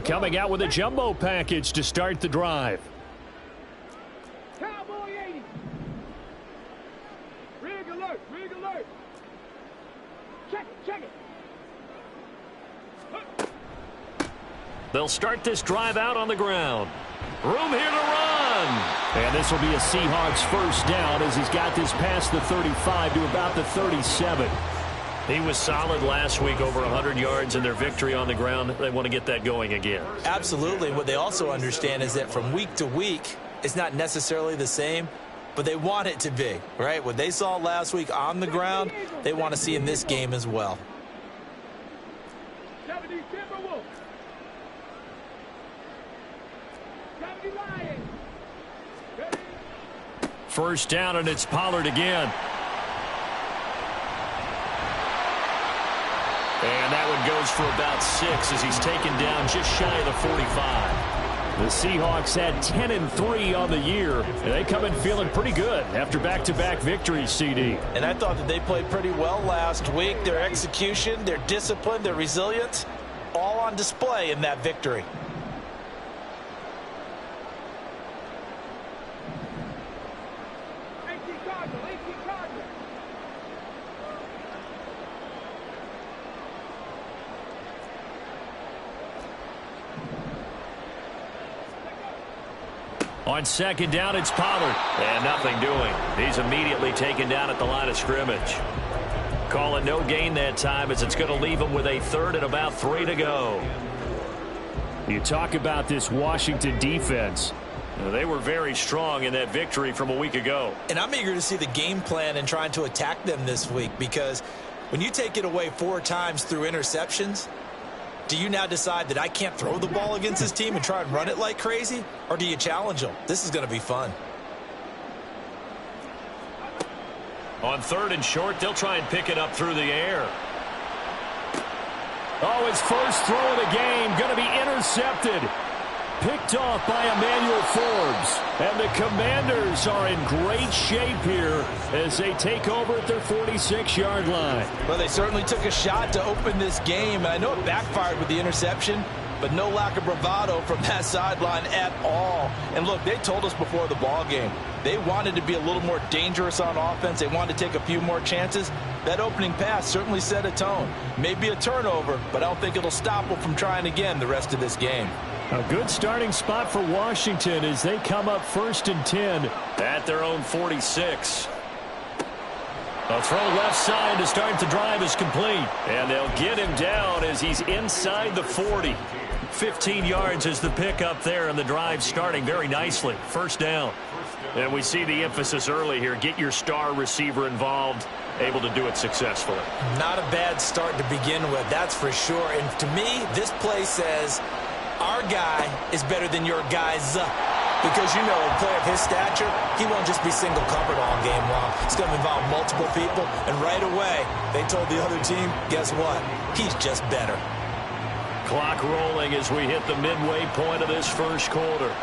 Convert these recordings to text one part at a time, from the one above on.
Coming out with a jumbo package to start the drive. Cowboy 80. Rig alert, rig alert. Check it, check it. They'll start this drive out on the ground. Room here to run. And this will be a Seahawks first down as he's got this past the 35 to about the 37. He was solid last week, over 100 yards in their victory on the ground. They want to get that going again. Absolutely. What they also understand is that from week to week, it's not necessarily the same, but they want it to be, right? What they saw last week on the ground, they want to see in this game as well. 70 Timberwolves. 70 Lions. First down, and it's Pollard again. And that one goes for about 6 as he's taken down just shy of the 45. The Seahawks had 10-3 on the year. They come in feeling pretty good after back-to-back victories, CD. And I thought that they played pretty well last week. Their execution, their discipline, their resilience, all on display in that victory. On second down, it's Pollard. And nothing doing. He's immediately taken down at the line of scrimmage. Call it no gain that time as it's going to leave him with a third and about 3 to go. You talk about this Washington defense. They were very strong in that victory from a week ago. And I'm eager to see the game plan and trying to attack them this week, because when you take it away 4 times through interceptions, do you now decide that I can't throw the ball against this team and try and run it like crazy? Or do you challenge them? This is going to be fun. On third and short, they'll try and pick it up through the air. Oh, his first throw of the game going to be intercepted. Picked off by Emmanuel Forbes. And the Commanders are in great shape here as they take over at their 46-yard line. Well, they certainly took a shot to open this game. I know it backfired with the interception, but no lack of bravado from that sideline at all. And look, they told us before the ball game, they wanted to be a little more dangerous on offense. They wanted to take a few more chances. That opening pass certainly set a tone. Maybe a turnover, but I don't think it'll stop them from trying again the rest of this game. A good starting spot for Washington as they come up 1st and 10 at their own 46. A throw left side to start the drive is complete. And they'll get him down as he's inside the 40. 15 yards is the pickup there, and the drive starting very nicely. First down. And we see the emphasis early here. Get your star receiver involved. Able to do it successfully. Not a bad start to begin with, that's for sure. And to me, this play says our guy is better than your guy's. Because, you know, a player of his stature, he won't just be single covered all game long. It's going to involve multiple people. And right away, they told the other team, guess what? He's just better. Clock rolling as we hit the midway point of this first quarter.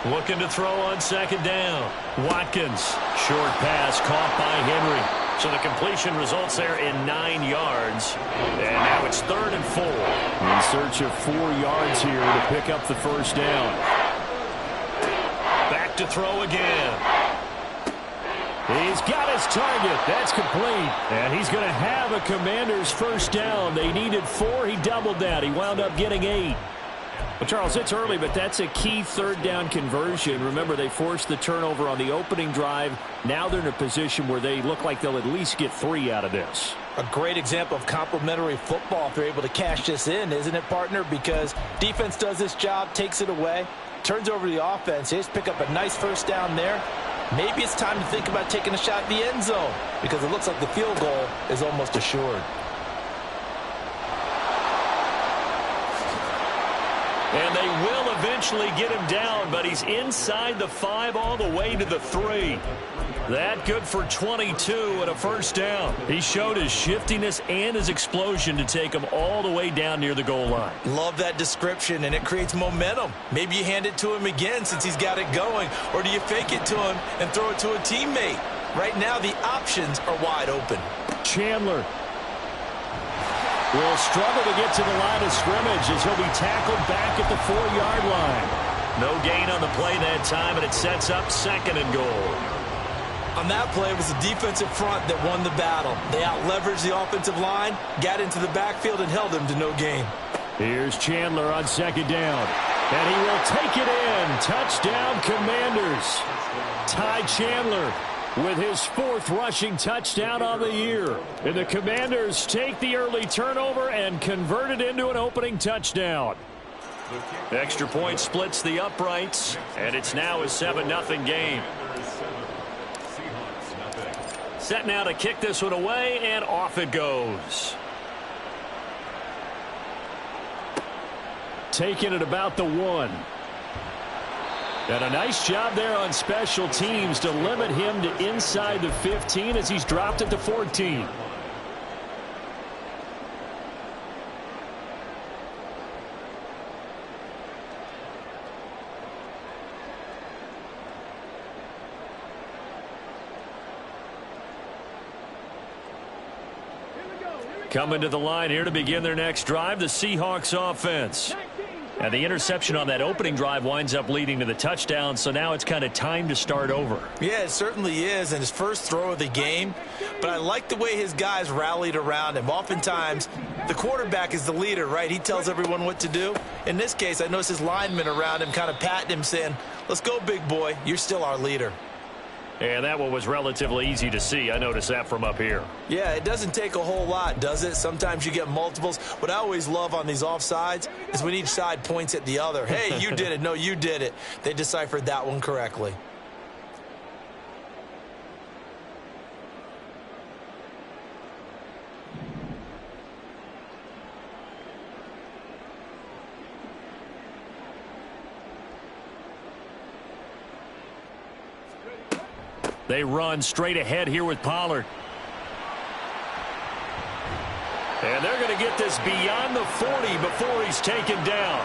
Looking to throw on second down. Watkins. Short pass caught by Henry. So the completion results there in 9 yards. And now it's 3rd and 4. In search of 4 yards here to pick up the first down. Back to throw again. He's got his target. That's complete. And he's going to have a Commanders first down. They needed 4. He doubled that. He wound up getting 8. Well, Charles, it's early, but that's a key third down conversion. Remember, they forced the turnover on the opening drive. Now they're in a position where they look like they'll at least get 3 out of this. A great example of complementary football if they're able to cash this in, isn't it, partner? Because defense does this job, takes it away, turns over the offense. They just pick up a nice first down there. Maybe it's time to think about taking a shot at the end zone because it looks like the field goal is almost assured. And they will eventually get him down, but he's inside the 5 all the way to the 3. That good for 22 and a first down. He showed his shiftiness and his explosion to take him all the way down near the goal line. Love that description, and it creates momentum. Maybe you hand it to him again since he's got it going, or do you fake it to him and throw it to a teammate? Right now, the options are wide open. Chandler. will struggle to get to the line of scrimmage as he'll be tackled back at the 4-yard line. No gain on the play that time, and it sets up 2nd and goal. On that play, it was the defensive front that won the battle. They out-leveraged the offensive line, got into the backfield, and held them to no gain. Here's Chandler on 2nd down. And he will take it in. Touchdown, Commanders. Ty Chandler with his 4th rushing touchdown on the year. And the Commanders take the early turnover and convert it into an opening touchdown. Extra point splits the uprights, and it's now a 7-0 game. Set now to kick this one away, and off it goes. Taking it about the 1. And a nice job there on special teams to limit him to inside the 15 as he's dropped at the 14. Coming to the line here to begin their next drive, the Seahawks offense. And the interception on that opening drive winds up leading to the touchdown, so now it's kind of time to start over. Yeah, it certainly is, and his first throw of the game. But I like the way his guys rallied around him. Oftentimes, the quarterback is the leader, right? He tells everyone what to do. In this case, I noticed his linemen around him kind of patting him, saying, "Let's go, big boy. You're still our leader." And that one was relatively easy to see. I noticed that from up here. Yeah, it doesn't take a whole lot, does it? Sometimes you get multiples. What I always love on these offsides is when each side points at the other. Hey, you did it. No, you did it. They deciphered that one correctly. They run straight ahead here with Pollard. And they're going to get this beyond the 40 before he's taken down.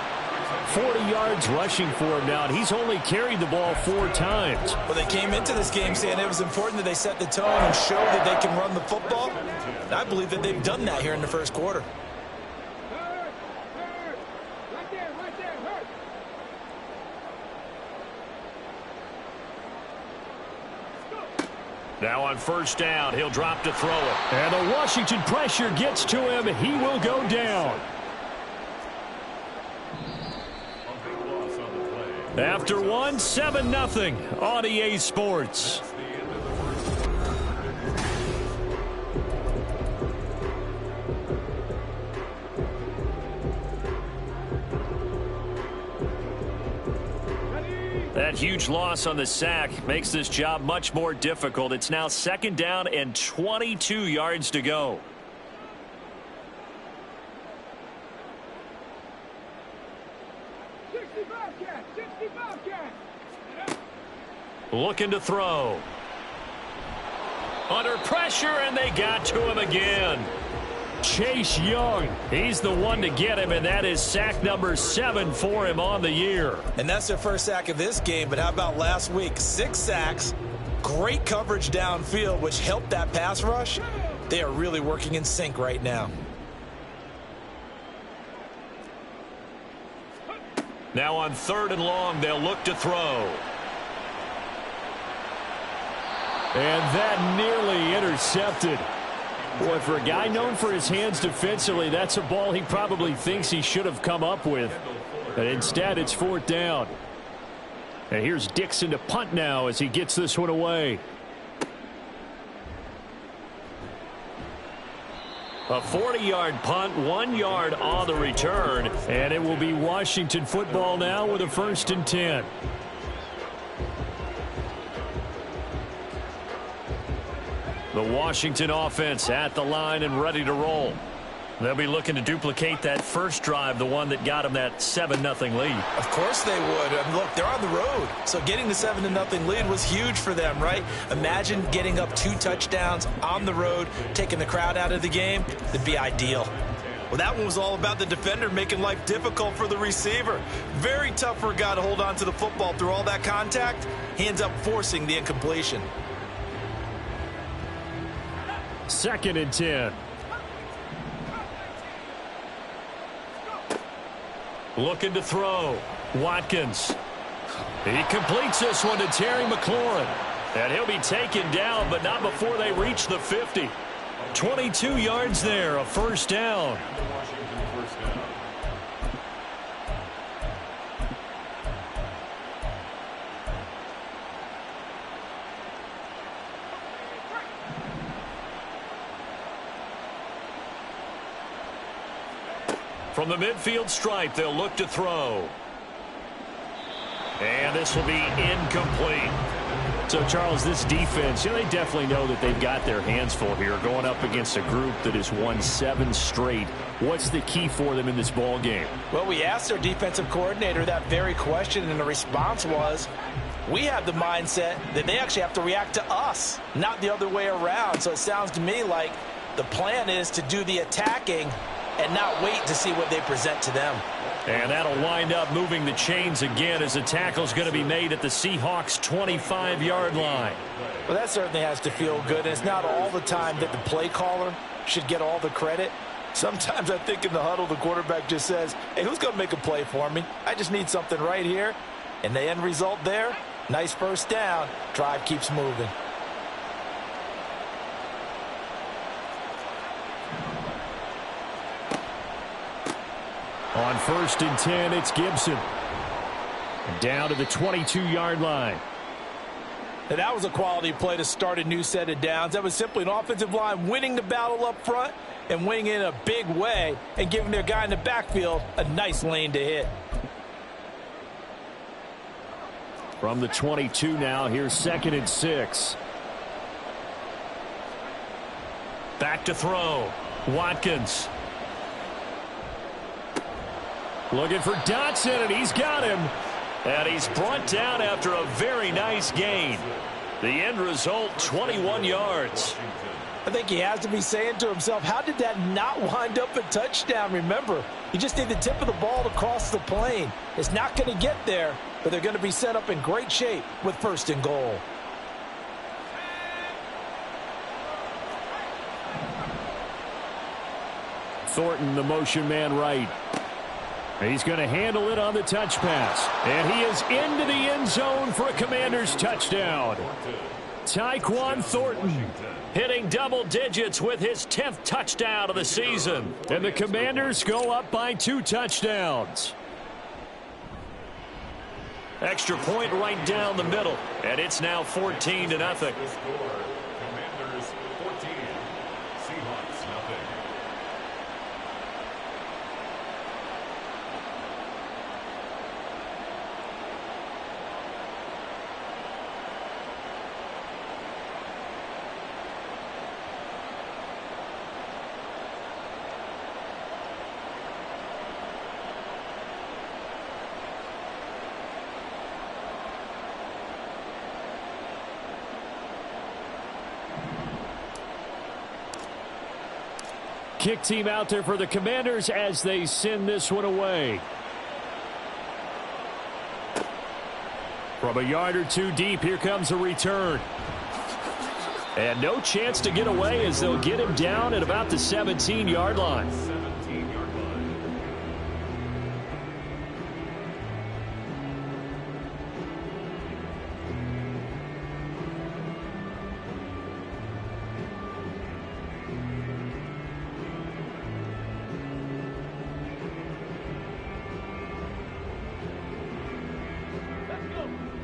40 yards rushing for him now, and he's only carried the ball 4 times. Well, they came into this game saying it was important that they set the tone and show that they can run the football. And I believe that they've done that here in the first quarter. Now on first down, he'll drop to throw it. And the Washington pressure gets to him. He will go down. After 7-0 on EA Sports. That huge loss on the sack makes this job much more difficult. It's now 2nd down and 22 yards to go. Looking to throw. Under pressure, and they got to him again. Chase Young, he's the one to get him, and that is sack number 7 for him on the year. And that's their first sack of this game, but how about last week? 6 sacks, great coverage downfield, which helped that pass rush. They are really working in sync right now. Now on 3rd and long, they'll look to throw. And that nearly intercepted. Boy, for a guy known for his hands defensively, that's a ball he probably thinks he should have come up with. But instead, it's 4th down. And here's Dixon to punt now as he gets this one away. A 40-yard punt, 1 yard on the return. And it will be Washington football now with a 1st and 10. The Washington offense at the line and ready to roll. They'll be looking to duplicate that first drive, the one that got them that 7-0 lead. Of course they would. I mean, look, they're on the road. So getting the 7-0 lead was huge for them, right? Imagine getting up 2 touchdowns on the road, taking the crowd out of the game. That'd be ideal. Well, that one was all about the defender making life difficult for the receiver. Very tough for a guy to hold on to the football through all that contact. He ends up forcing the incompletion. 2nd and 10. Looking to throw. Watkins. He completes this one to Terry McLaurin. And he'll be taken down, but not before they reach the 50. 22 yards there, a first down. From the midfield stripe, they'll look to throw. And this will be incomplete. So, Charles, this defense, they definitely know that they've got their hands full here going up against a group that has won 7 straight. What's the key for them in this ball game? Well, we asked their defensive coordinator that very question, and the response was, we have the mindset that they actually have to react to us, not the other way around. So it sounds to me like the plan is to do the attacking and not wait to see what they present to them. And that'll wind up moving the chains again as the tackle's going to be made at the Seahawks' 25-yard line. Well, that certainly has to feel good. And it's not all the time that the play caller should get all the credit. Sometimes I think in the huddle, the quarterback just says, hey, who's going to make a play for me? I just need something right here. And the end result there, nice first down. Drive keeps moving. On 1st and 10, it's Gibson. Down to the 22-yard line. And that was a quality play to start a new set of downs. That was simply an offensive line winning the battle up front and winning in a big way and giving their guy in the backfield a nice lane to hit. From the 22 now, here's 2nd and 6. Back to throw. Watkins. Looking for Dotson, and he's got him. And he's brought down after a very nice gain. The end result, 21 yards. I think he has to be saying to himself, how did that not wind up a touchdown? Remember, you just need the tip of the ball to cross the plane. It's not going to get there, but they're going to be set up in great shape with 1st and goal. Thornton, the motion man right. He's going to handle it on the touch pass. And he is into the end zone for a Commanders touchdown. Tyquan Thornton hitting double digits with his 10th touchdown of the season. And the Commanders go up by 2 touchdowns. Extra point right down the middle. And it's now 14-0. Commanders 14, Seahawks nothing. Kick team out there for the Commanders as they send this one away. From a yard or 2 deep, here comes a return. And no chance to get away as they'll get him down at about the 17-yard line.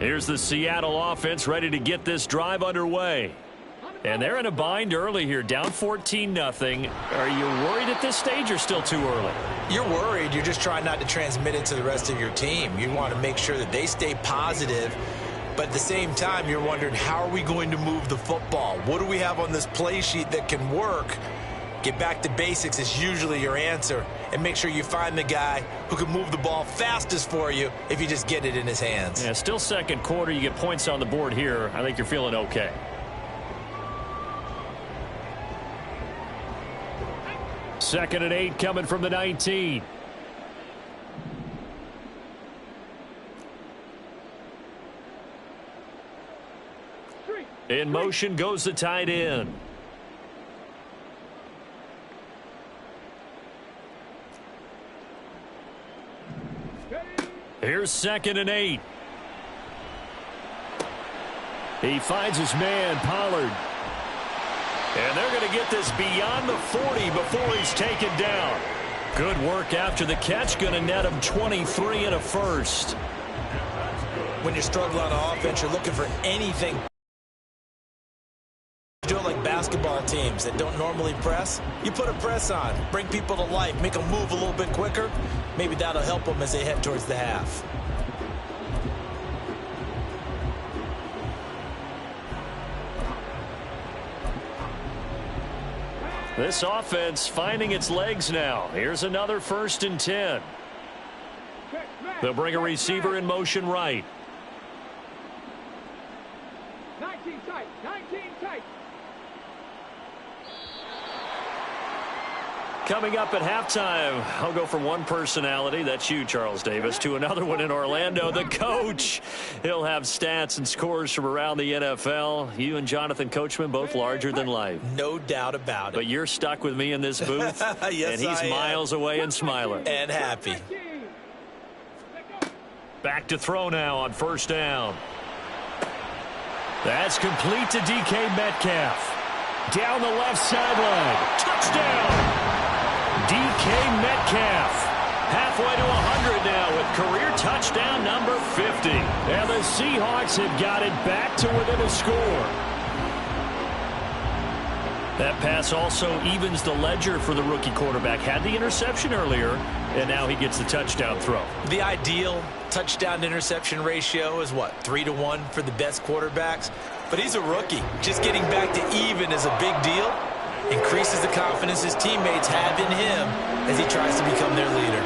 Here's the Seattle offense ready to get this drive underway. And they're in a bind early here, down 14-0. Are you worried at this stage or still too early? You're worried. You're just trying not to transmit it to the rest of your team. You want to make sure that they stay positive. But at the same time, you're wondering, how are we going to move the football? What do we have on this play sheet that can work? Get back to basics is usually your answer. And make sure you find the guy who can move the ball fastest for you if you just get it in his hands. Yeah, still second quarter. You get points on the board here. I think you're feeling okay. Second and 8 coming from the 19. In motion goes the tight end. Here's 2nd and 8. He finds his man, Pollard. And they're going to get this beyond the 40 before he's taken down. Good work after the catch. Going to net him 23 and a first. When you're struggling on offense, you're looking for anything. Do it like basketball teams that don't normally press. You put a press on, bring people to life, make them move a little bit quicker. Maybe that'll help them as they head towards the half. This offense finding its legs now. Here's another 1st and 10. They'll bring a receiver in motion right. 19 tight, 19 tight. Coming up at halftime, I'll go from one personality, that's you, Charles Davis, to another one in Orlando, the coach. He'll have stats and scores from around the NFL. You and Jonathan Coachman, both larger than life. No doubt about it. But you're stuck with me in this booth, yes, and he's miles away and smiling. And happy. Back to throw now on 1st down. That's complete to DK Metcalf. Down the left sideline. Touchdown! DK Metcalf. Halfway to 100 now with career touchdown number 50. And the Seahawks have got it back to within a score. That pass also evens the ledger for the rookie quarterback. Had the interception earlier, and now he gets the touchdown throw. The ideal touchdown-interception ratio is what, 3-to-1 for the best quarterbacks? But he's a rookie. Just getting back to even is a big deal. Increases the confidence his teammates have in him as he tries to become their leader.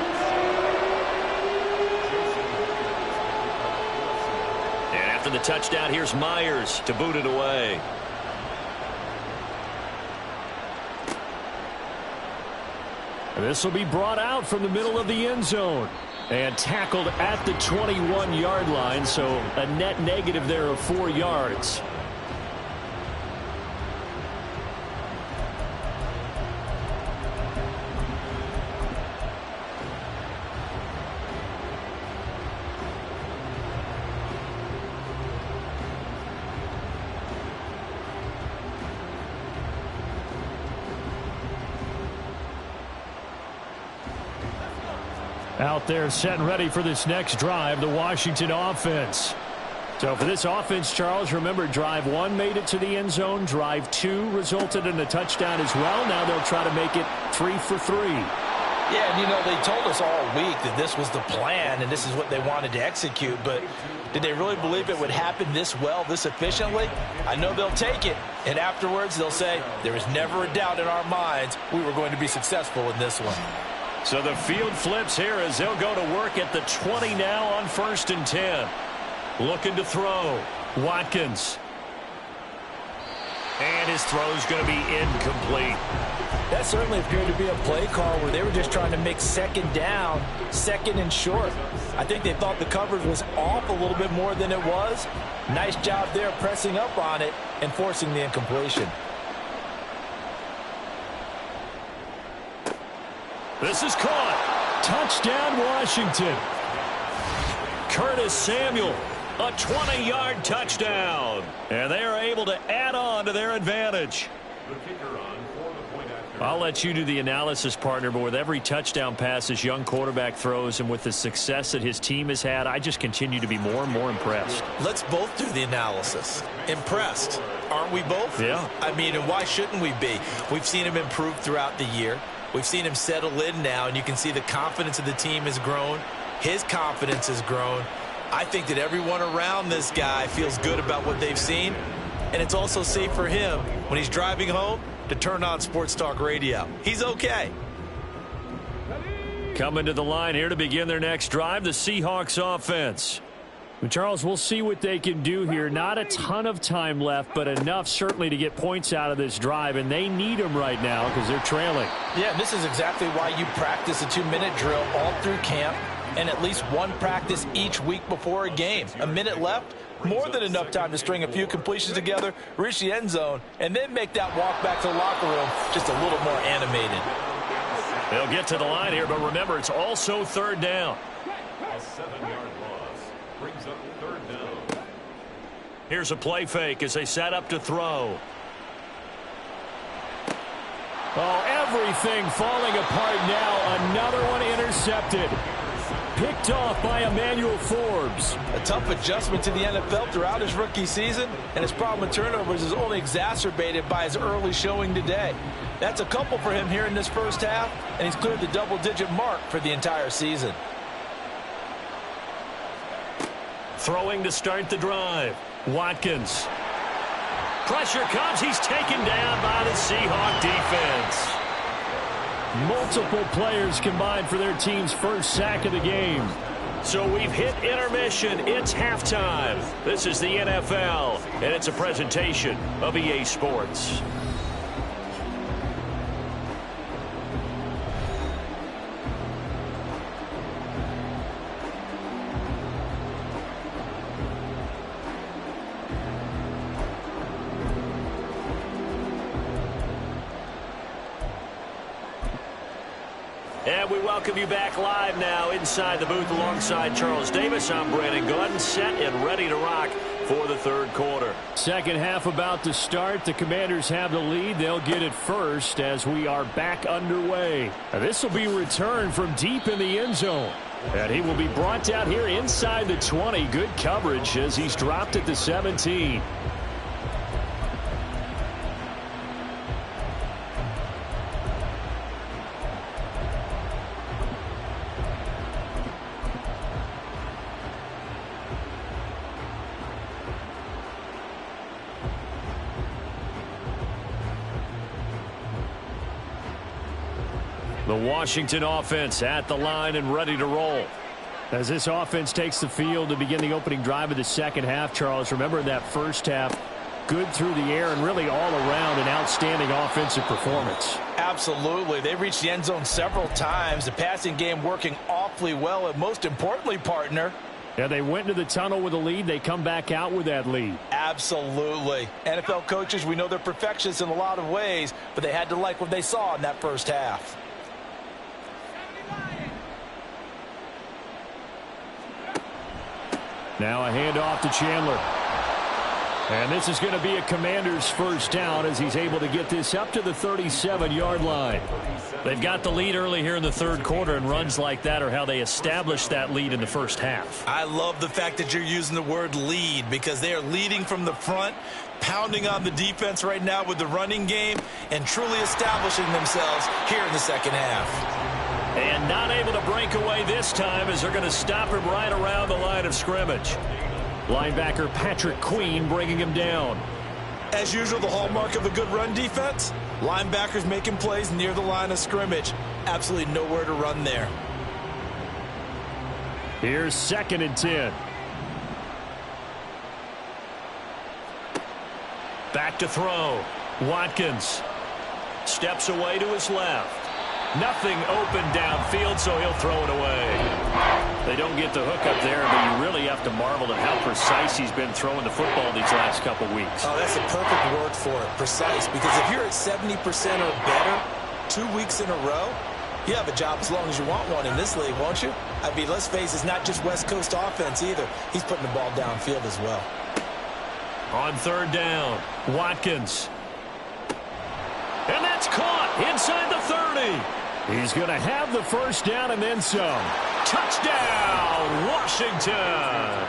And after the touchdown, here's Myers to boot it away. This will be brought out from the middle of the end zone and tackled at the 21-yard line, so a net negative there of 4 yards. Out there set and ready for this next drive, the Washington offense. So for this offense, Charles, remember drive 1 made it to the end zone. Drive 2 resulted in a touchdown as well. Now they'll try to make it 3 for 3. Yeah, and you know, they told us all week that this was the plan and this is what they wanted to execute, but did they really believe it would happen this well, this efficiently? I know they'll take it, and afterwards they'll say, there was never a doubt in our minds we were going to be successful in this one. So the field flips here as they'll go to work at the 20 now on 1st and 10. Looking to throw. Watkins. And his throw's going to be incomplete. That certainly appeared to be a play call where they were just trying to make 2nd down, 2nd and short. I think they thought the coverage was off a little bit more than it was. Nice job there pressing up on it and forcing the incompletion. This is caught. Touchdown, Washington. Curtis Samuel, a 20-yard touchdown. And they are able to add on to their advantage. I'll let you do the analysis, partner, but with every touchdown pass this young quarterback throws and with the success that his team has had, I just continue to be more and more impressed. Let's both do the analysis. Impressed. Aren't we both? Yeah. I mean, and why shouldn't we be? We've seen him improve throughout the year. We've seen him settle in now, and you can see the confidence of the team has grown. His confidence has grown. I think that everyone around this guy feels good about what they've seen, and it's also safe for him when he's driving home to turn on Sports Talk Radio. He's okay. Coming to the line here to begin their next drive, the Seahawks offense. Charles, we'll see what they can do here. Not a ton of time left, but enough certainly to get points out of this drive, and they need them right now because they're trailing. Yeah, this is exactly why you practice a 2-minute drill all through camp and at least one practice each week before a game. A minute left, more than enough time to string a few completions together, reach the end zone, and then make that walk back to the locker room just a little more animated. They'll get to the line here, but remember, it's also 3rd down. 7-yard loss. Brings up 3rd down. Here's a play fake as they set up to throw. Oh, everything falling apart now. Another one intercepted. Picked off by Emmanuel Forbes. A tough adjustment to the NFL throughout his rookie season, and his problem with turnovers is only exacerbated by his early showing today. That's a couple for him here in this first half, and he's cleared the double-digit mark for the entire season. Throwing to start the drive. Watkins. Pressure comes. He's taken down by the Seahawk defense. Multiple players combined for their team's first sack of the game. So we've hit intermission. It's halftime. This is the NFL, and it's a presentation of EA Sports. And we welcome you back live now inside the booth alongside Charles Davis. I'm Brandon Gordon, set and ready to rock for the third quarter. Second half about to start. The Commanders have the lead. They'll get it first as we are back underway. This will be returned from deep in the end zone. And he will be brought down here inside the 20. Good coverage as he's dropped at the 17. The Washington offense at the line and ready to roll. As this offense takes the field to begin the opening drive of the second half, Charles, remember that first half, good through the air and really all around an outstanding offensive performance. Absolutely. They reached the end zone several times. The passing game working awfully well, and most importantly, partner, yeah, they went into the tunnel with a lead. They come back out with that lead. Absolutely. NFL coaches, we know they're perfectionists in a lot of ways, but they had to like what they saw in that first half. Now a handoff to Chandler. And this is going to be a Commander's first down as he's able to get this up to the 37-yard line. They've got the lead early here in the third quarter, and runs like that are how they established that lead in the first half. I love the fact that you're using the word lead because they are leading from the front, pounding on the defense right now with the running game, and truly establishing themselves here in the second half. And not able to break away this time as they're going to stop him right around the line of scrimmage. Linebacker Patrick Queen bringing him down. As usual, the hallmark of a good run defense, linebackers making plays near the line of scrimmage. Absolutely nowhere to run there. Here's 2nd and 10. Back to throw. Watkins steps away to his left. Nothing open downfield, so he'll throw it away. They don't get the hook up there, but you really have to marvel at how precise he's been throwing the football these last couple weeks. Oh, that's a perfect word for it, precise, because if you're at 70% or better 2 weeks in a row, you have a job as long as you want one in this league, won't you? I mean, let's face it, it's not just West Coast offense either. He's putting the ball downfield as well. On 3rd down, Watkins. And that's caught inside the 30. He's going to have the first down and then some. Touchdown, Washington.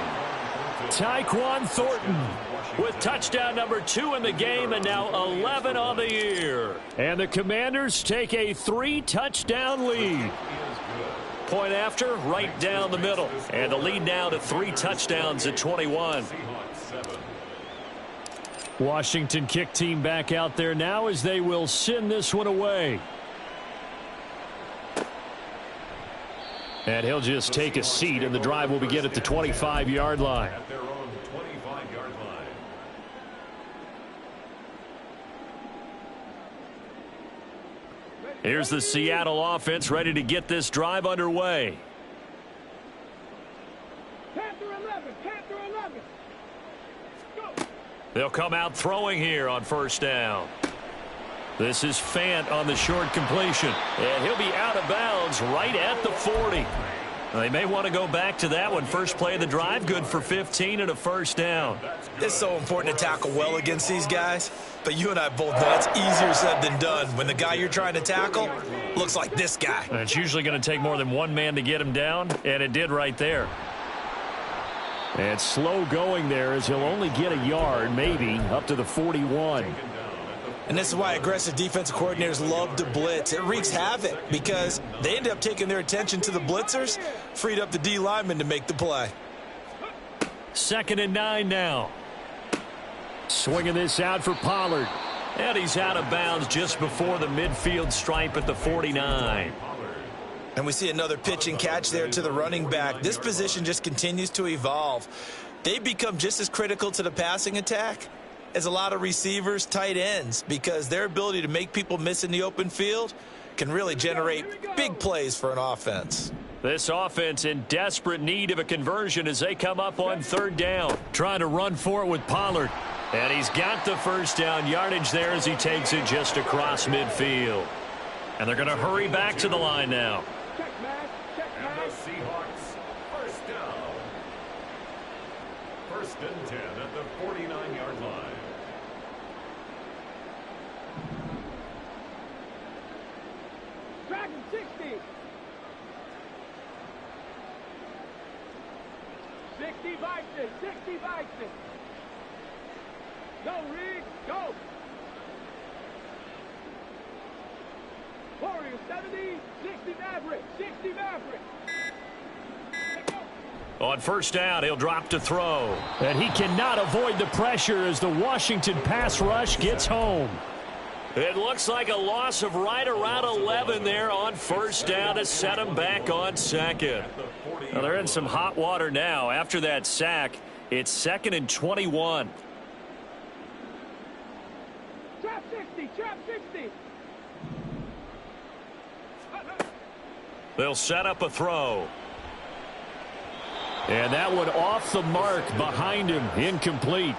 Tyquan Thornton with touchdown number 2 in the game and now 11 on the year. And the Commanders take a 3-touchdown lead. Point after, right down the middle. And the lead now to 3 touchdowns at 21. Washington kick team back out there now as they will send this one away. And he'll just take a seat, and the drive will begin at the 25-yard line. At their own 25-yard line. Here's the Seattle offense ready to get this drive underway. Panther 11, Panther 11. Go. They'll come out throwing here on first down. This is Fant on the short completion. And he'll be out of bounds right at the 40. They may want to go back to that one. First play of the drive, good for 15 and a first down. It's so important to tackle well against these guys, but you and I both know it's easier said than done when the guy you're trying to tackle looks like this guy. And it's usually going to take more than one man to get him down, and it did right there. And slow going there as he'll only get a yard, maybe, up to the 41. And this is why aggressive defensive coordinators love to blitz. It wreaks havoc because they end up taking their attention to the blitzers, freed up the D lineman to make the play. 2nd and 9 now. Swinging this out for Pollard. And he's out of bounds just before the midfield stripe at the 49. And we see another pitch and catch there to the running back. This position just continues to evolve. They become just as critical to the passing attack as a lot of receivers, tight ends, because their ability to make people miss in the open field can really generate big plays for an offense. This offense in desperate need of a conversion as they come up on 3rd down. Trying to run for it with Pollard. And he's got the first down yardage there as he takes it just across midfield. And they're going to hurry back to the line now. And the Seahawks, first down. 1st and 10 at the 49-yard line. Dragon 60. 60 Vikings, 60 Vikings. Go, Reed, go. Warriors 70, 60 Maverick, 60 Maverick. On 1st down, he'll drop to throw. And he cannot avoid the pressure as the Washington pass rush gets home. It looks like a loss of right around 11 there on 1st down to set him back on 2nd. Well, they're in some hot water now. After that sack, it's 2nd and 21. Trap 60, trap 60. They'll set up a throw. And that one off the mark behind him, incomplete.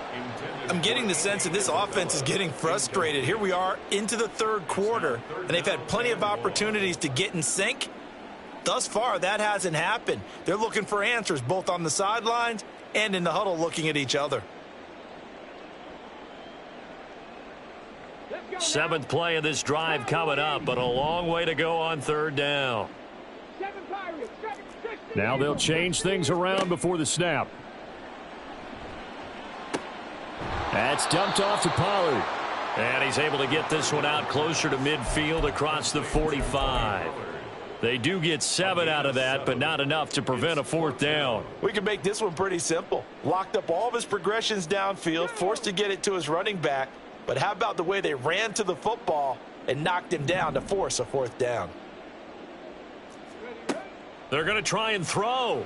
I'm getting the sense that this offense is getting frustrated. Here we are into the 3rd quarter, and they've had plenty of opportunities to get in sync. Thus far, that hasn't happened. They're looking for answers both on the sidelines and in the huddle looking at each other. 7th play of this drive coming up, but a long way to go on 3rd down. 7 Pirates, 60. Now they'll change things around before the snap. That's dumped off to Pollard. And he's able to get this one out closer to midfield across the 45. They do get 7 out of that, but not enough to prevent a 4th down. We can make this one pretty simple. Locked up all of his progressions downfield, forced to get it to his running back. But how about the way they ran to the football and knocked him down to force a 4th down? They're going to try and throw.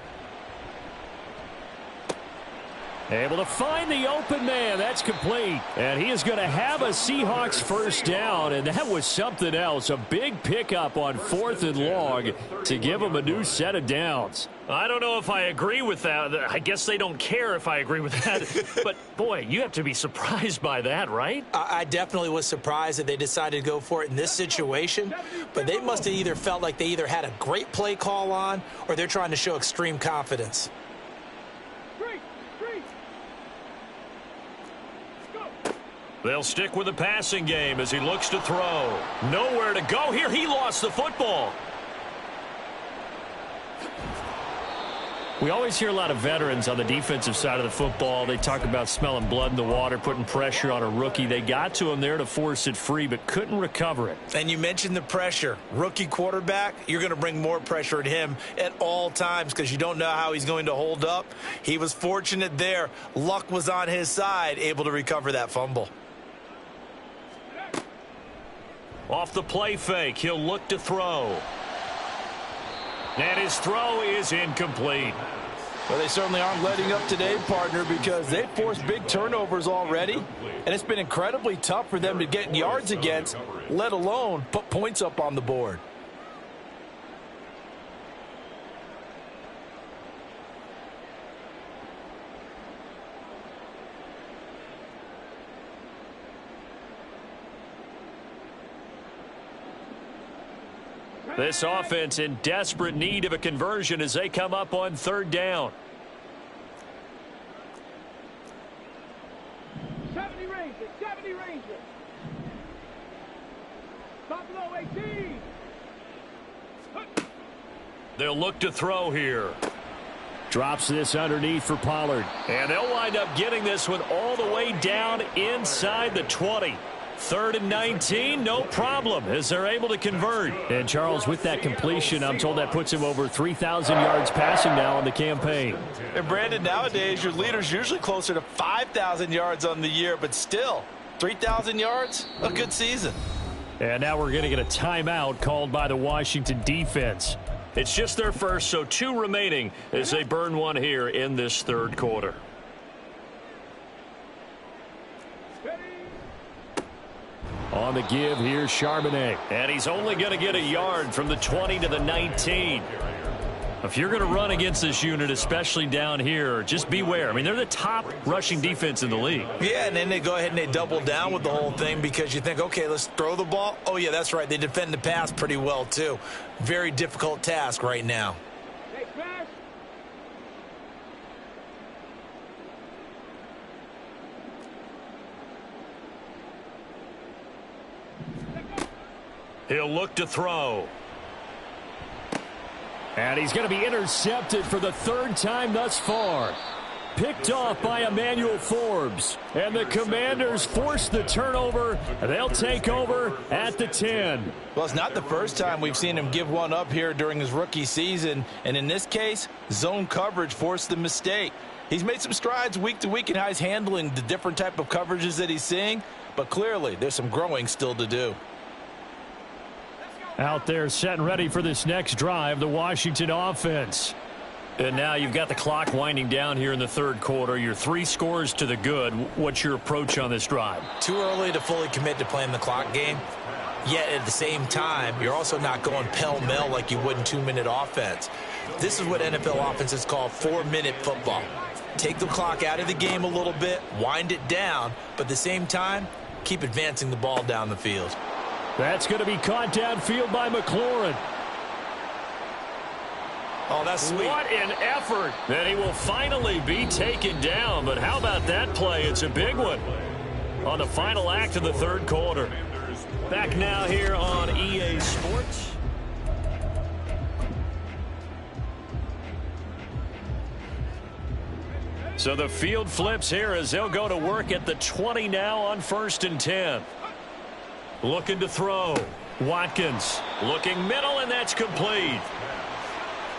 Able to find the open man. That's complete. And he is going to have a Seahawks first down, and that was something else. A big pickup on 4th and long to give him a new set of downs. I don't know if I agree with that. I guess they don't care if I agree with that. But, boy, you have to be surprised by that, right? I definitely was surprised that they decided to go for it in this situation. But they must have either felt like they either had a great play call on or they're trying to show extreme confidence. They'll stick with the passing game as he looks to throw. Nowhere to go here. He lost the football. We always hear a lot of veterans on the defensive side of the football. They talk about smelling blood in the water, putting pressure on a rookie. They got to him there to force it free, but couldn't recover it. And you mentioned the pressure. Rookie quarterback, you're going to bring more pressure at him at all times because you don't know how he's going to hold up. He was fortunate there. Luck was on his side, able to recover that fumble. Off the play fake, he'll look to throw. And his throw is incomplete. Well, they certainly aren't letting up today, partner, because they've forced big turnovers already, and it's been incredibly tough for them to get yards against, let alone put points up on the board. This offense in desperate need of a conversion as they come up on third down. 70 Rangers, 70 Rangers. Buffalo 18. They'll look to throw here. Drops this underneath for Pollard. And they'll wind up getting this one all the way down inside the 20. 3rd and 19, no problem, as they're able to convert. And, Charles, with that completion, I'm told that puts him over 3,000 yards passing now on the campaign. And, Brandon, nowadays your leader's usually closer to 5,000 yards on the year, but still, 3,000 yards, a good season. And now we're going to get a timeout called by the Washington defense. It's just their first, so 2 remaining as they burn one here in this third quarter. On the give, here's Charbonnet. And he's only going to get a yard from the 20 to the 19. If you're going to run against this unit, especially down here, just beware. I mean, they're the top rushing defense in the league. Yeah, and then they go ahead and they double down with the whole thing because you think, okay, let's throw the ball. Oh, yeah, that's right. They defend the pass pretty well, too. Very difficult task right now. Hey, Smash. He'll look to throw. And he's going to be intercepted for the 3rd time thus far. Picked off by Emmanuel Forbes. And the Commanders force the turnover. They'll take over at the 10. Well, it's not the first time we've seen him give one up here during his rookie season. And in this case, zone coverage forced the mistake. He's made some strides week to week in how he's handling the different type of coverages that he's seeing. But clearly, there's some growing still to do. Out there set and ready for this next drive, the Washington offense. And now you've got the clock winding down here in the third quarter. You're 3 scores to the good. What's your approach on this drive? Too early to fully commit to playing the clock game. Yet at the same time, you're also not going pell-mell like you would in 2-minute offense. This is what NFL offenses call 4-minute football. Take the clock out of the game a little bit, wind it down, but at the same time, keep advancing the ball down the field. That's going to be caught downfield by McLaurin. Oh, that's sweet. What an effort. And he will finally be taken down. But how about that play? It's a big one on the final act of the third quarter. Back now here on EA Sports. So the field flips here as they'll go to work at the 20 now on 1st and 10. Looking to throw. Watkins looking middle, and that's complete.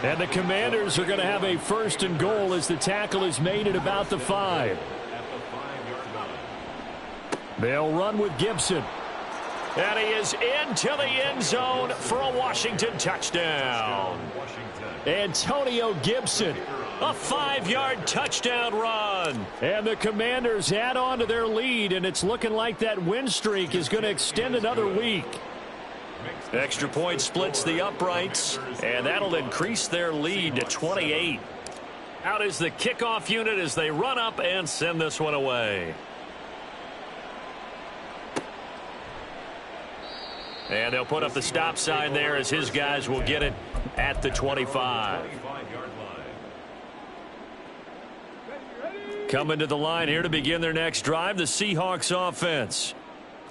And the Commanders are going to have a 1st and goal as the tackle is made at about the 5. They'll run with Gibson. And he is into the end zone for a Washington touchdown. Antonio Gibson, a 5-yard touchdown run. And the Commanders add on to their lead, and it's looking like that win streak is going to extend another week. Extra point splits the uprights, and that'll increase their lead to 28. Out is the kickoff unit as they run up and send this one away. And they'll put up the stop sign there as his guys will get it at the 25. Coming to the line here to begin their next drive, the Seahawks offense.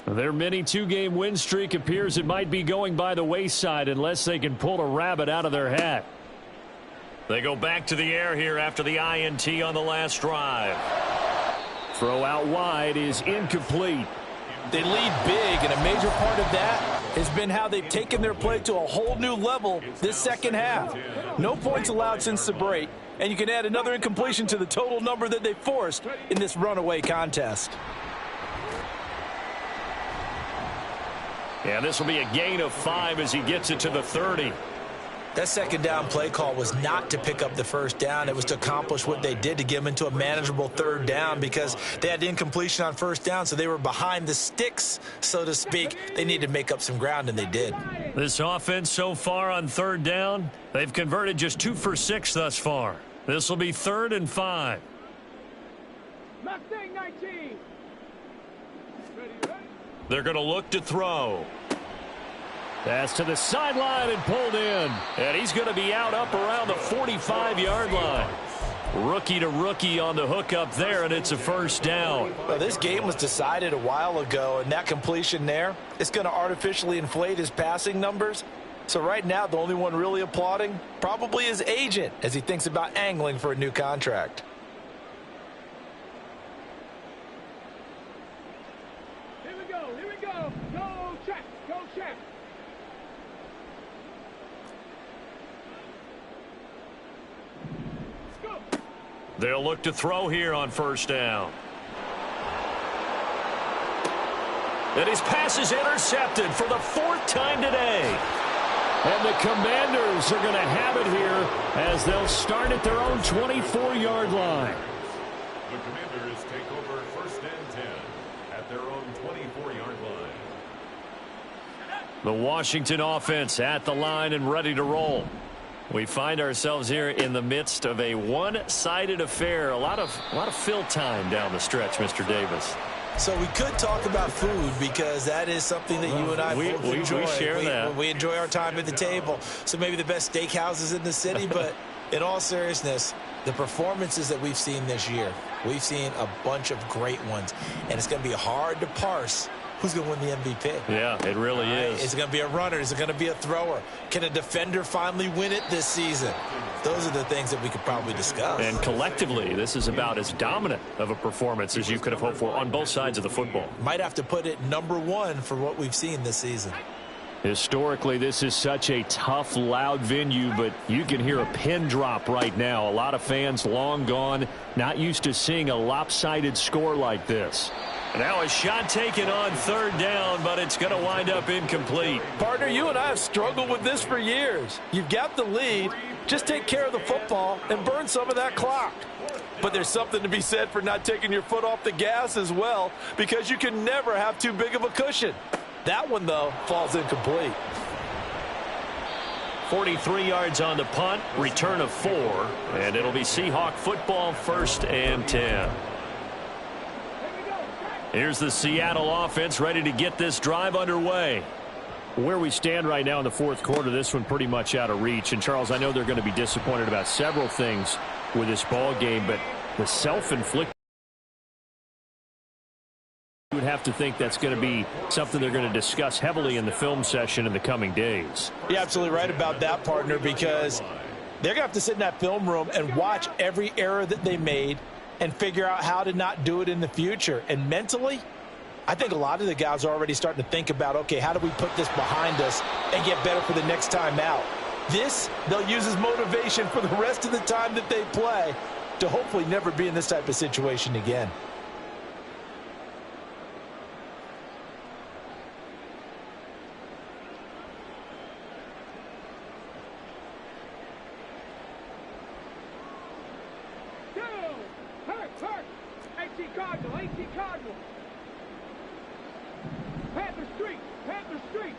Their mini 2-game win streak appears it might be going by the wayside unless they can pull a rabbit out of their hat. They go back to the air here after the INT on the last drive. Throw out wide is incomplete. They lead big, and a major part of that has been how they've taken their play to a whole new level this second half. No points allowed since the break, and you can add another incompletion to the total number that they forced in this runaway contest. Yeah, this will be a gain of 5 as he gets it to the 30. That second down play call was not to pick up the first down. It was to accomplish what they did, to get them into a manageable third down, because they had incompletion on first down, so they were behind the sticks, so to speak. They needed to make up some ground, and they did. This offense so far on third down, they've converted just 2 for 6 thus far. This will be 3rd and 5. Mustang 19. Ready. They're going to look to throw. Pass to the sideline and pulled in. And he's going to be out up around the 45-yard line. Rookie to rookie on the hook up there, and it's a first down. Well, this game was decided a while ago, and that completion there is going to artificially inflate his passing numbers. So right now, the only one really applauding probably his agent as he thinks about angling for a new contract. Here we go. Here we go. Go check. Go check. Let's go. They'll look to throw here on first down. And his pass is intercepted for the 4th time today. And the Commanders are going to have it here as they'll start at their own 24-yard line. The Commanders take over 1st and 10 at their own 24-yard line. The Washington offense at the line and ready to roll. We find ourselves here in the midst of a one-sided affair. A lot of fill time down the stretch, Mr. Davis. So we could talk about food because that is something that you and I both enjoy. We share that. We enjoy our time at the table. So maybe the best steakhouses in the city, but in all seriousness, the performances that we've seen this year, we've seen a bunch of great ones, and it's going to be hard to parse who's going to win the MVP. Yeah, it really is. Is it going to be a runner? Is it going to be a thrower? Can a defender finally win it this season? Those are the things that we could probably discuss. And collectively, this is about as dominant of a performance as you could have hoped for on both sides of the football. Might have to put it #1 for what we've seen this season. Historically, this is such a tough, loud venue, but you can hear a pin drop right now. A lot of fans long gone, not used to seeing a lopsided score like this. Now a shot taken on 3rd down, but it's going to wind up incomplete. Partner, you and I have struggled with this for years. You've got the lead. Just take care of the football and burn some of that clock. But there's something to be said for not taking your foot off the gas as well, because you can never have too big of a cushion. That one, though, falls incomplete. 43 yards on the punt, return of 4, and it'll be Seahawk football, 1st and 10. Here's the Seattle offense ready to get this drive underway. Where we stand right now in the 4th quarter, this one pretty much out of reach. And, Charles, I know they're going to be disappointed about several things with this ball game, but the self-inflicted, you would have to think that's going to be something they're going to discuss heavily in the film session in the coming days. You're absolutely right about that, partner, because they're going to have to sit in that film room and watch every error that they made and figure out how to not do it in the future. And mentally, I think a lot of the guys are already starting to think about, okay, how do we put this behind us and get better for the next time out? This, they'll use as motivation for the rest of the time that they play to hopefully never be in this type of situation again. Cardinal. Panther Street. Panther Street.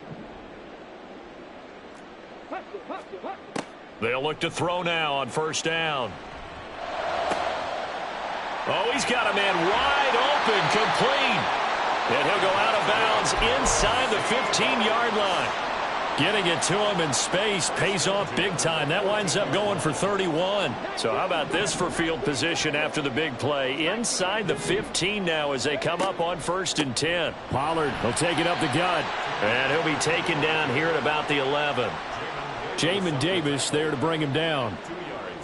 Hustle, hustle, hustle. They'll look to throw now on 1st down. Oh, he's got a man wide open, complete. And he'll go out of bounds inside the 15-yard line. Getting it to him in space pays off big time. That winds up going for 31. So how about this for field position after the big play? Inside the 15 now as they come up on 1st and 10. Pollard will take it up the gut. And he'll be taken down here at about the 11. Jamin Davis there to bring him down.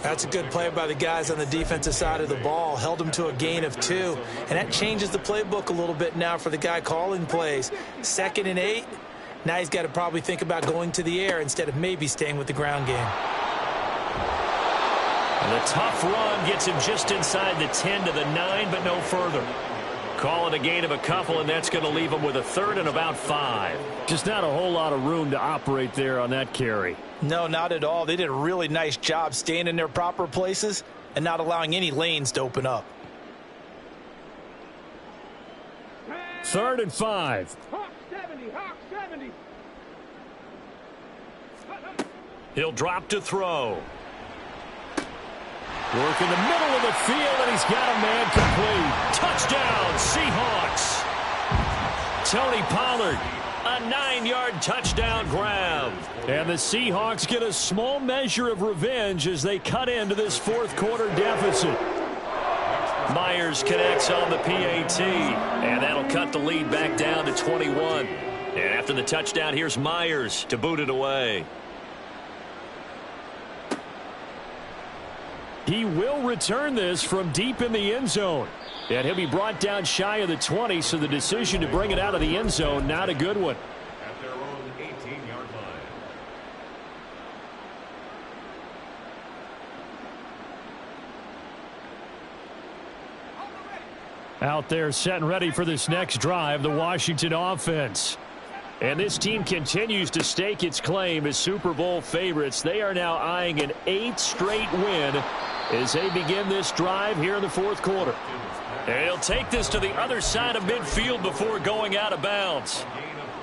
That's a good play by the guys on the defensive side of the ball. Held him to a gain of 2. And that changes the playbook a little bit now for the guy calling plays. 2nd and 8. Now he's got to probably think about going to the air instead of maybe staying with the ground game. And the tough run gets him just inside the 10 to the 9, but no further. Call it a gain of a couple, and that's going to leave him with a 3rd and about 5. Just not a whole lot of room to operate there on that carry. No, not at all. They did a really nice job staying in their proper places and not allowing any lanes to open up. 3rd and 5. Hawk 70, Hawk 70. He'll drop to throw. Work in the middle of the field, and he's got a man complete. Touchdown, Seahawks. Tony Pollard A 9-yard touchdown grab. And the Seahawks get a small measure of revenge as they cut into this fourth quarter deficit. Myers connects on the PAT, and that'll cut the lead back down to 21. And after the touchdown, here's Myers to boot it away. He will return this from deep in the end zone. And he'll be brought down shy of the 20, so the decision to bring it out of the end zone, not a good one. At their own 18-yard line. Out there set and ready for this next drive, the Washington offense. And this team continues to stake its claim as Super Bowl favorites. They are now eyeing an 8th straight win as they begin this drive here in the fourth quarter. And he'll take this to the other side of midfield before going out of bounds.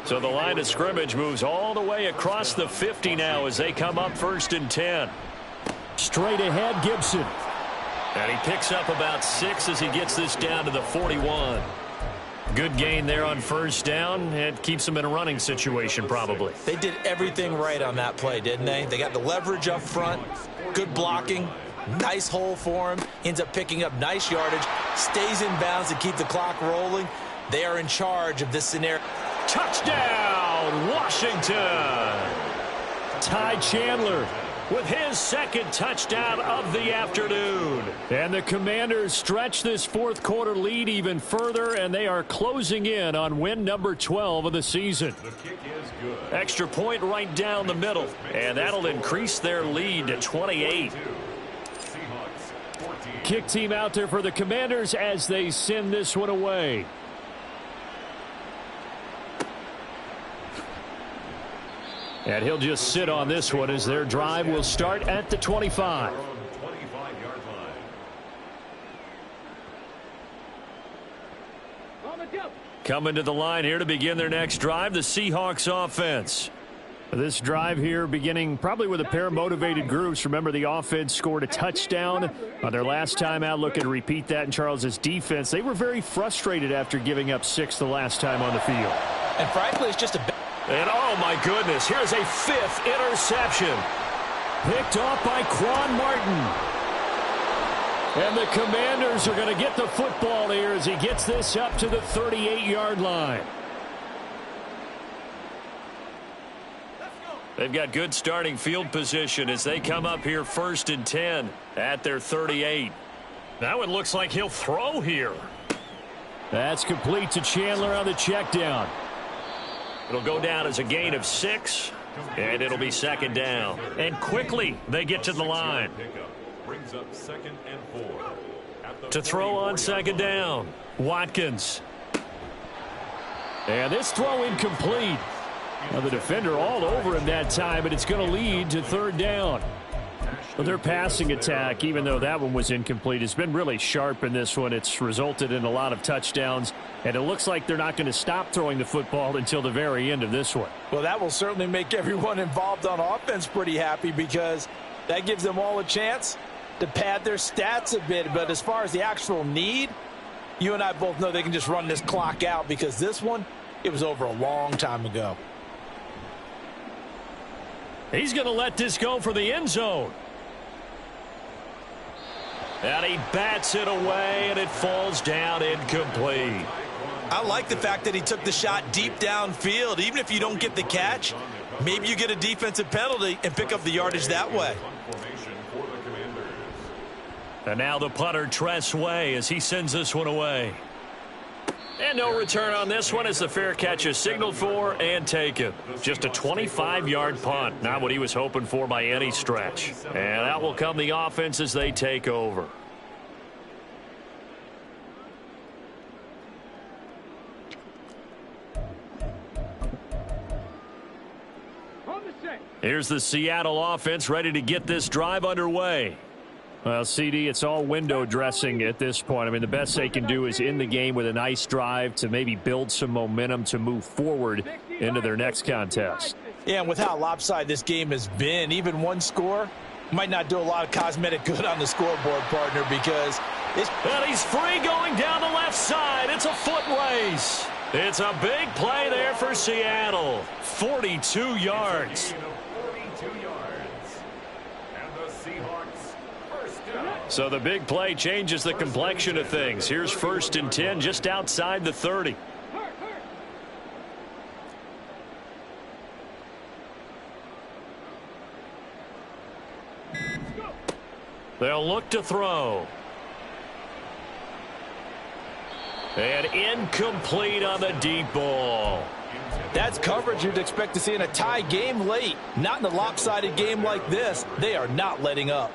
So the line of scrimmage moves all the way across the 50 now as they come up 1st and 10. Straight ahead, Gibson. And he picks up about 6 as he gets this down to the 41. Good gain there on 1st down. It keeps them in a running situation probably. They did everything right on that play, didn't they? They got the leverage up front, good blocking, nice hole for him, ends up picking up nice yardage, stays in bounds to keep the clock rolling. They are in charge of this scenario. Touchdown, Washington! Ty Chandler with his 2nd touchdown of the afternoon. And the Commanders stretch this fourth quarter lead even further, and they are closing in on win number 12 of the season. The kick is good. Extra point right down the middle, and that'll increase their lead to 28. Seahawks 14. Kick team out there for the Commanders as they send this one away. And he'll just sit on this one as their drive will start at the 25. 25-yard line. Coming to the line here to begin their next drive, the Seahawks offense. This drive here beginning probably with a pair of motivated groups. Remember, the offense scored a touchdown on their last time out. Looking to repeat that in Charles's defense. They were very frustrated after giving up 6 the last time on the field. And frankly, it's just a... And oh my goodness, here's a 5th interception. Picked off by Quan Martin. And the Commanders are going to get the football here as he gets this up to the 38-yard line. They've got good starting field position as they come up here 1st and 10 at their 38. That one looks like he'll throw here. That's complete to Chandler on the check down. It'll go down as a gain of 6, and it'll be 2nd down. And quickly, they get to the line. Brings up 2nd and 4. To throw on 2nd down, Watkins. And this throw incomplete. Now the defender all over him that time, but it's going to lead to 3rd down. But their passing attack, even though that one was incomplete, has been really sharp in this one. It's resulted in a lot of touchdowns, and it looks like they're not going to stop throwing the football until the very end of this one. Well, that will certainly make everyone involved on offense pretty happy because that gives them all a chance to pad their stats a bit. But as far as the actual need, you and I both know they can just run this clock out because this one, it was over a long time ago. He's going to let this go for the end zone. And he bats it away, and it falls down incomplete. I like the fact that he took the shot deep downfield. Even if you don't get the catch, maybe you get a defensive penalty and pick up the yardage that way. And now the punter, Tress Way, as he sends this one away. And no return on this one as the fair catch is signaled for and taken. Just a 25-yard punt. Not what he was hoping for by any stretch. And out will come the offense as they take over. Here's the Seattle offense ready to get this drive underway. Well, CD, it's all window dressing at this point. I mean, the best they can do is in the game with a nice drive to maybe build some momentum to move forward into their next contest. Yeah, and with how lopsided this game has been, even one score might not do a lot of cosmetic good on the scoreboard, partner, because it's... And he's free going down the left side. It's a foot race. It's a big play there for Seattle. 42 yards. So the big play changes the complexion of things. Here's 1st and 10 just outside the 30. They'll look to throw. And incomplete on the deep ball. That's coverage you'd expect to see in a tie game late. Not in a lopsided game like this. They are not letting up.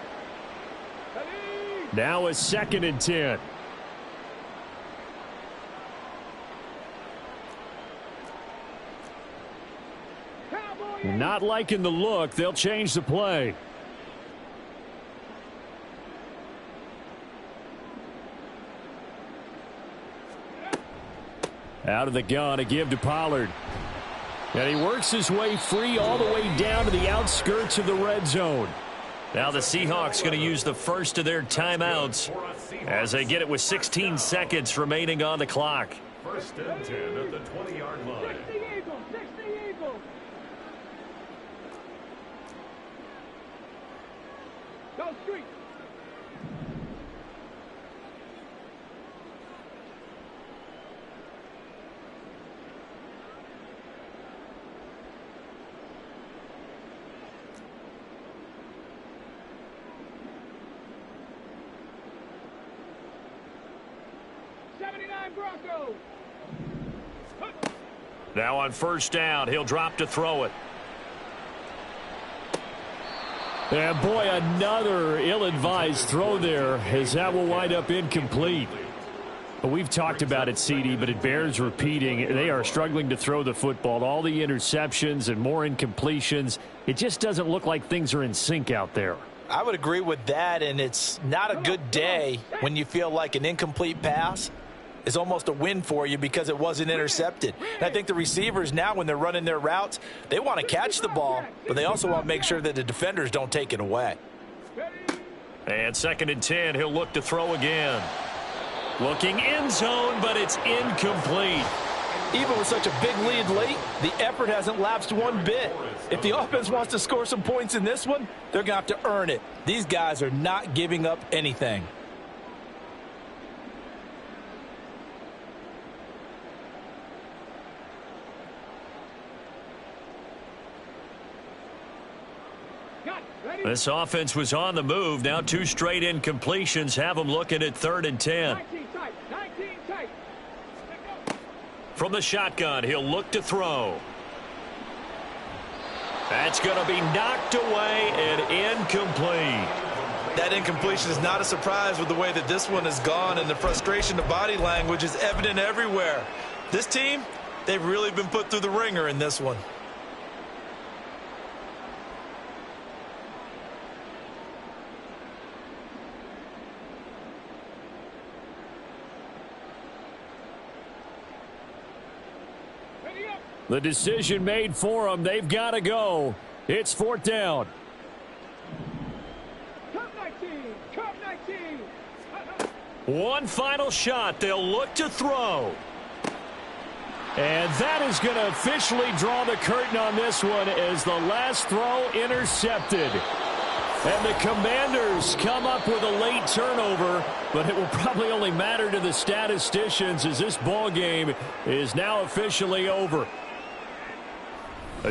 Now it's 2nd and 10. Not liking the look. They'll change the play. Out of the gun to give to Pollard. And he works his way free all the way down to the outskirts of the red zone. Now the Seahawks going to use the first of their timeouts as they get it with 16 seconds remaining on the clock. 1st and 10 at the 20-yard line. 60 Eagles, 60 Eagles. Go street. Broncos. Now on 1st down, he'll drop to throw it. And boy, another ill-advised throw there, as that will wind up incomplete. But we've talked about it, CD, but it bears repeating. They are struggling to throw the football. All the interceptions and more incompletions. It just doesn't look like things are in sync out there. I would agree with that, and it's not a good day when you feel like an incomplete pass is almost a win for you because it wasn't intercepted. And I think the receivers now, when they're running their routes, they want to catch the ball, but they also want to make sure that the defenders don't take it away. And 2nd and 10, he'll look to throw again. Looking end zone, but it's incomplete. Even with such a big lead late, the effort hasn't lapsed one bit. If the offense wants to score some points in this one, they're going to have to earn it. These guys are not giving up anything. This offense was on the move. Now 2 straight incompletions have them looking at 3rd and 10. 19 tight. From the shotgun, he'll look to throw. That's going to be knocked away and incomplete. That incompletion is not a surprise with the way that this one has gone, and the frustration of body language is evident everywhere. This team, they've really been put through the ringer in this one. The decision made for them. They've got to go. It's 4th down. Cup 19. One final shot. They'll look to throw. And that is going to officially draw the curtain on this one as the last throw intercepted. And the Commanders come up with a late turnover, but it will probably only matter to the statisticians as this ball game is now officially over.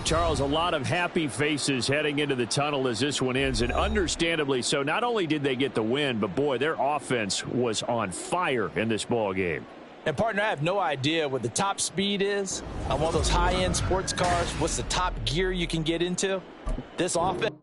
Charles, a lot of happy faces heading into the tunnel as this one ends, and understandably so. Not only did they get the win, but boy, their offense was on fire in this ball game. And partner, I have no idea what the top speed is on one of those high-end sports cars. What's the top gear you can get into? This offense